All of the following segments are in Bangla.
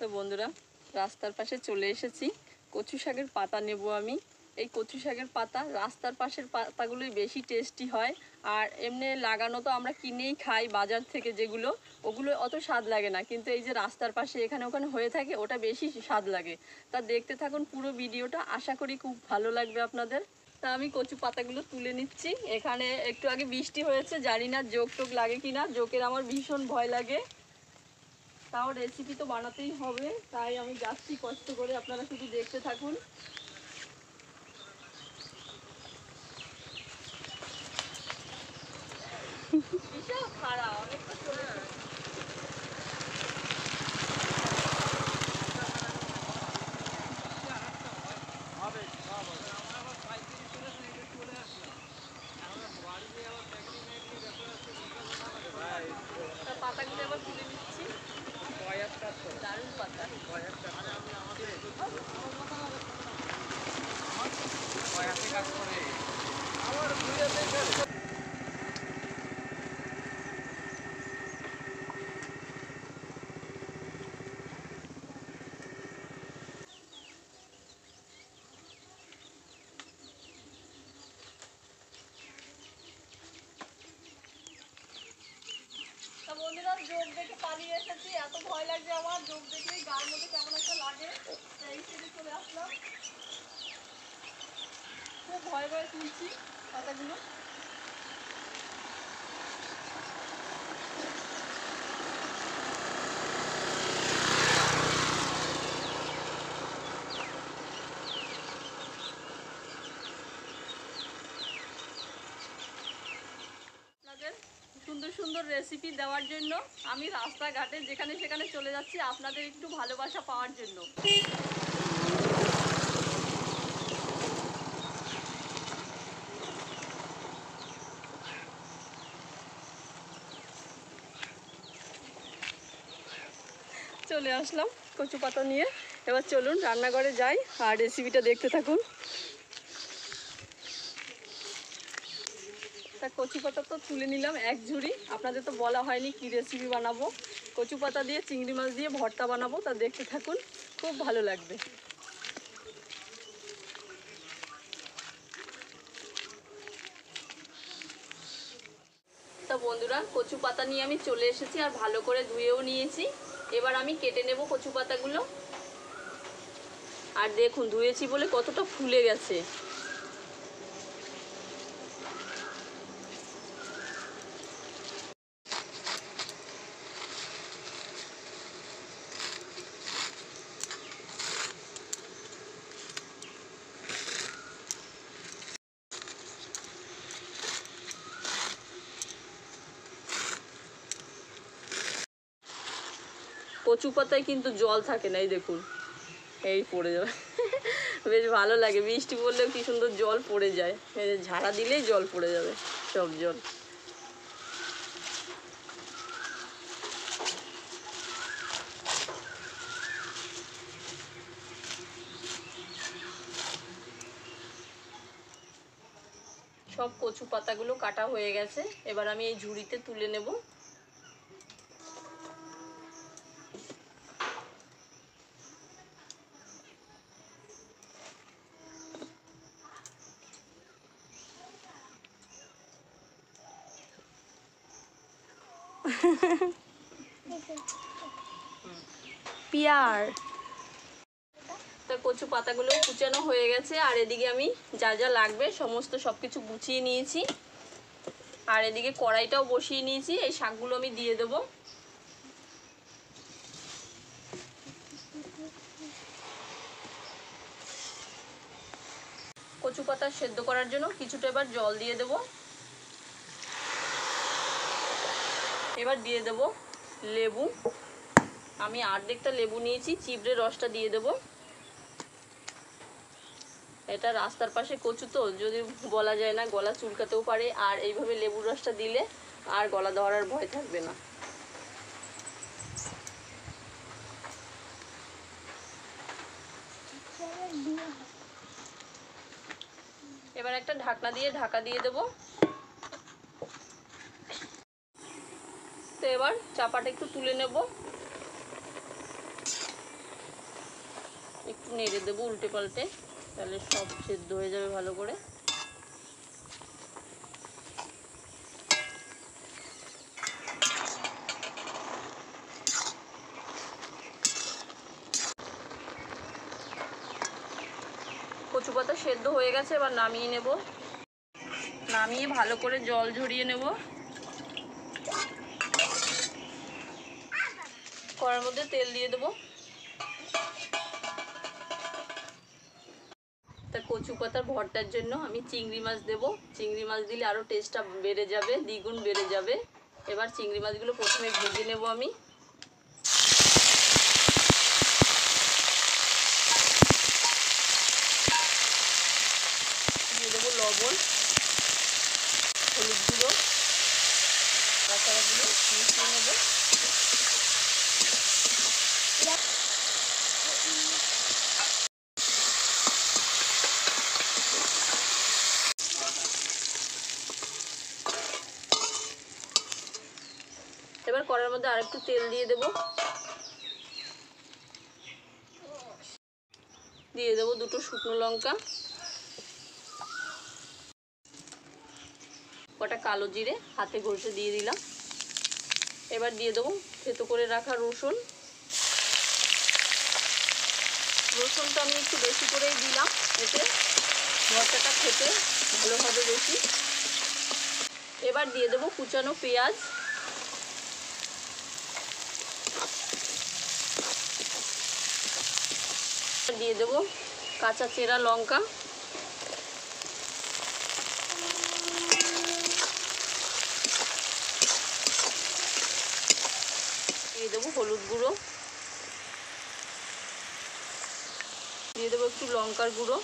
তো বন্ধুরা, রাস্তার পাশে চলে এসেছি। কচু শাকের পাতা নেব আমি। এই কচু শাকের পাতা রাস্তার পাশের পাতাগুলোই বেশি টেস্টি হয়। আর এমনি লাগানো তো আমরা কিনেই খাই বাজার থেকে, যেগুলো ওগুলো অত স্বাদ লাগে না, কিন্তু এই যে রাস্তার পাশে এখানে ওখানে হয়ে থাকে ওটা বেশি স্বাদ লাগে। তা দেখতে থাকুন পুরো ভিডিওটা, আশা করি খুব ভালো লাগবে আপনাদের। তা আমি কচু পাতাগুলো তুলে নিচ্ছি। এখানে একটু আগে বৃষ্টি হয়েছে, জানি না জোক টোক লাগে কিনা, জোকের আমার ভীষণ ভয় লাগে। তাও রেসিপি তো বানাতেই হবে, তাই আমি যাচ্ছি কষ্ট করে, আপনারা শুধু দেখতে থাকুন। বিশাল খারাপ, অনেকটা চলে পাতাগুলো এবার তুলে নিচ্ছি। দারুণ পাতা। তা বন্ধুরা, জোক দেখে পালিয়ে এসেছি, এত ভয় লাগছে আমার, জোক দেখলেই গার মধ্যে কেমন একটা লাগে, এই থেকে চলে আসলাম। খুব ভয়ে ভয়ে তুলছি পাতাগুলো। আপনাদের সুন্দর সুন্দর রেসিপি দেওয়ার জন্য আমি রাস্তাঘাটে যেখানে সেখানে চলে যাচ্ছি, আপনাদের একটু ভালোবাসা পাওয়ার জন্য। চলে আসলাম কচু পাতা নিয়ে। এবার চলুন রান্নাঘরে যাই আর রেসিপিটা দেখতে থাকুন। তা কচু পাতা তো তুলে নিলাম এক ঝুড়ি। আপনাদের তো বলা হয়নি কি রেসিপি বানাবো। কচু পাতা দিয়ে চিংড়ি মাছ দিয়ে ভর্তা বানাবো, তা দেখতে থাকুন, খুব ভালো লাগবে। তা বন্ধুরা, কচু পাতা নিয়ে আমি চলে এসেছি আর ভালো করে ধুয়েও নিয়েছি। এবার আমি কেটে নেব কচু পাতাগুলো। আর দেখুন ধুয়েছি বলে কতটা ফুলে গেছে। কচু পাতায় কিন্তু জল থাকে না, এই দেখুন, এই পড়ে যাবে। বেশ ভালো লাগে, বৃষ্টি পড়লেও কি সুন্দর জল পড়ে যায়, ঝাড়া দিলেই জল পড়ে যাবে, সব জল। সব কচু পাতাগুলো কাটা হয়ে গেছে, এবার আমি এই ঝুড়িতে তুলে নেব। পিয়ার। তো কচু পাতাগুলো কুচানো হয়ে গেছে, আর এদিকে আমি যা যা লাগবে সমস্ত সবকিছু গুছিয়ে নিয়েছি। আর এদিকে কড়াইটাও বসিয়ে নিয়েছি, এই শাকগুলো আমি দিয়ে দেব। কচু পাতা সেদ্ধ করার জন্য কিছুটা এবার জল দিয়ে দেব। এবার দিয়ে দেব লেবু। আমি অর্ধেকটা লেবু নিয়েছি, চিবড়ে রসটা দিয়ে দেব। এটা রাস্তার পাশে কচু তো, যদি বলা যায় না, গলা চুলকাতেও পারে, আর এইভাবে লেবুর রসটা দিলে আর গলা ধরার ভয় থাকবে না। এবার একটা ঢাকনা দিয়ে ঢাকা দিয়ে দেব। তো এবার চাপাটা একটু তুলে নেব। একটু নেড়ে দেবো উল্টে পাল্টে, তাহলে সব সেদ্ধ হয়ে যাবে ভালো করে। কচু পাতা সেদ্ধ হয়ে গেছে, এবার নামিয়ে নেব। নামিয়ে ভালো করে জল ঝরিয়ে নেব। কড়ার মধ্যে তেল দিয়ে দেবো। তা কচু পাতার ভর্তার জন্য আমি চিংড়ি মাছ দেব। চিংড়ি মাছ দিলে আরও টেস্টটা বেড়ে যাবে, দ্বিগুণ বেড়ে যাবে। এবার চিংড়ি মাছগুলো প্রথমে ভেজে নেব আমি। দিয়ে দেবো লবণ, হলুদ গুঁড়ো, মশলাগুলো মিশিয়ে নেব। এবার কড়ার মধ্যে আরেকটু তেল দিয়ে দেব। দিয়ে দেবো দুটো শুকনো লঙ্কা, কটা কালো জিরে হাতে ঘষে দিয়ে দিলাম। এবার দিয়ে দেবো থেতো করে রাখা রসুন। রসুনটা আমি একটু বেশি করেই দিলাম, এতে ভর্তাটা খেতে ভালো হবে বেশি। এবার দিয়ে দেবো কুচানো পেঁয়াজ, দিয়ে দেবো কাঁচা চেরা লঙ্কা, দিয়ে দেবো হলুদ গুঁড়ো, দিয়ে দেবো একটু লঙ্কার গুঁড়ো।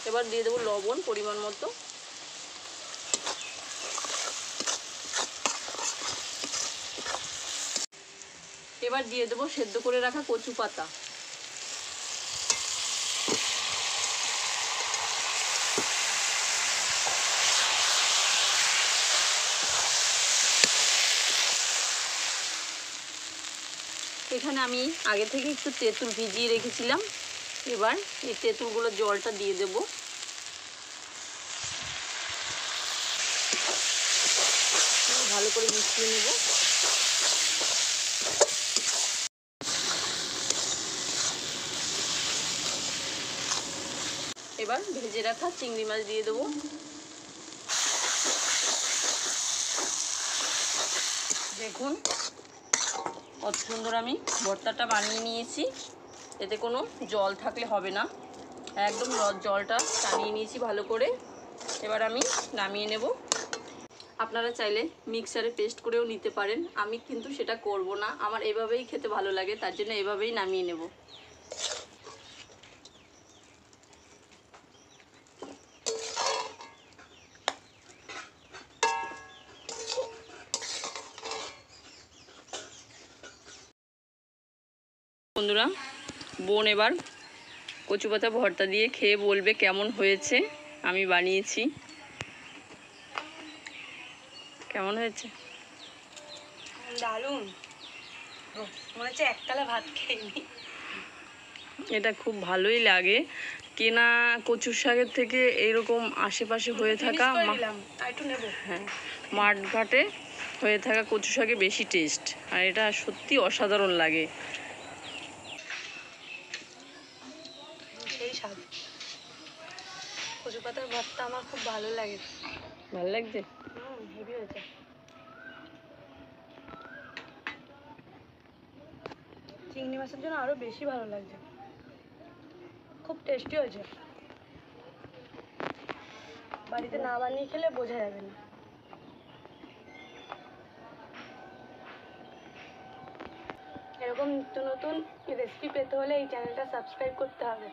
এবার দিয়ে দেবো লবণ পরিমাণ মতো। এবার দিয়ে দেবো সেদ্ধ করে রাখা কচু পাতা। এখানে আমি আগে থেকে একটু তেঁতুল ভিজিয়ে রেখেছিলাম। এবার এই তেঁতুলগুলো জলটা দিয়ে দেব। ভালো করে মিশিয়ে নেব। এবার ভেজে রাখা চিংড়ি মাছ দিয়ে দেবো। দেখুন কত সুন্দর আমি ভর্তাটা বানিয়ে নিয়েছি। এতে কোনো জল থাকলে হবে না, একদম জলটা টানিয়ে নিয়েছি ভালো করে। এবার আমি নামিয়ে নেব। আপনারা চাইলে মিক্সারে পেস্ট করেও নিতে পারেন, আমি কিন্তু সেটা করব না। আমার এভাবেই খেতে ভালো লাগে, তার জন্য এভাবেই নামিয়ে নেব। বন্ধুরা, বোন এবার কচু পাতা ভর্তা দিয়ে খেয়ে বলবে কেমন হয়েছে। আমি বানিয়েছি, কেমন হয়েছে? দারুণ, মনে হচ্ছে একতলা ভাত খেয়ে। এটা খুব ভালোই লাগে। কেনা কচু শাকের থেকে এইরকম আশেপাশে হয়ে থাকা, হ্যাঁ, মাঠ ঘাটে হয়ে থাকা কচু শাকে বেশি টেস্ট, আর এটা সত্যি অসাধারণ লাগে। সেই স্বাদ। কচু পাতার ভর্তা আমার খুব ভালো লাগে। ভালো লাগছে? হেভি হয়েছে। চিংড়ি মাছের জন্য আরো বেশি ভালো লাগছে, খুব টেস্টি হয়েছে। বাড়িতে না বানিয়ে খেলে বোঝা যাবে না। এরকম নিত্য নতুন রেসিপি পেতে হলে এই চ্যানেলটা সাবস্ক্রাইব করতে হবে।